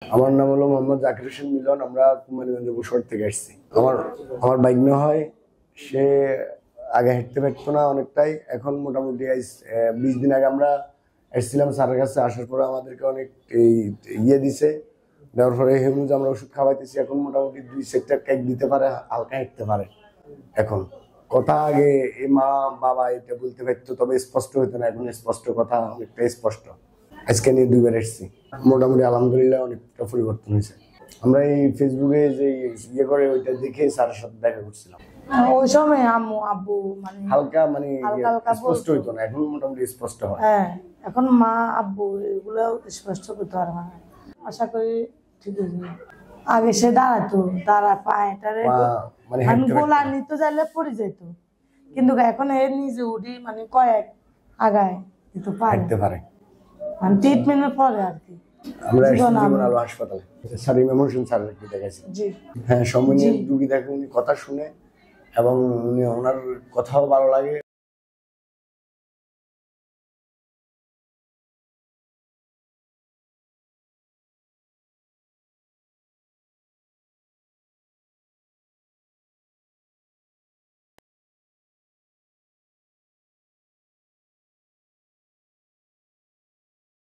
আমার নাম হলো মোহাম্মদ জাকির হোসেন মিলন। আমরা কুমারগঞ্জ বসুর থেকে আসছি। আমার বাইক না হয়, সে আগে হাঁটতে পারতো না অনেকটাই, এখন মোটামুটি 20 দিন আগে আমরা এসেছিলাম স্যারের কাছে। আসার পরে আমাদেরকে অনেক দিছে, দেওয়ার পরে হেমুজ আমরা ওষুধ খাওয়াইতেছি। এখন মোটামুটি 2 সেক্টর কেক দিতে পারে, হালকা হাঁটতে পারে। এখন কথা আগে মা বাবা এটা বলতে পারতো, তবে স্পষ্ট হতো না, এখন স্পষ্ট কথা, অনেকটা স্পষ্ট। আজকে নিয়ে 2 বার এসেছি, মোটামুটি আলহামদুলিল্লাহ অনেকটা পরিবর্তন হয়েছে। আমরা এই ফেসবুকে যে করে ওইটা দেখে স্যারের সাথে দেখা করছিলাম। ওই সময় আম্মু আব্বু মানে হালকা স্পষ্ট হইতো না, এখন মোটামুটি স্পষ্ট হয়। হ্যাঁ, এখন মা আব্বু এগুলো স্পষ্ট করতে পারে না। আশা করি ঠিক আছে। আগে সে দাঁড়াতো, পায়েটারে মানে গোলা নিতে চাইলে পড়ে যেত, কিন্তু এখন এর নিজে উঠি মানে কয়েক আগায় কিন্তু হাঁটতে পারে, মানে ট্রিটমেন্টের পরে আর কি। আমরা জীবন আলো হাসপাতালে স্যার ইমাম হোসেন স্যারের দেখাইছি। হ্যাঁ, সময় নিয়ে রুগী দেখে, উনি কথা শুনে এবং উনি ওনার কথাও ভালো লাগে।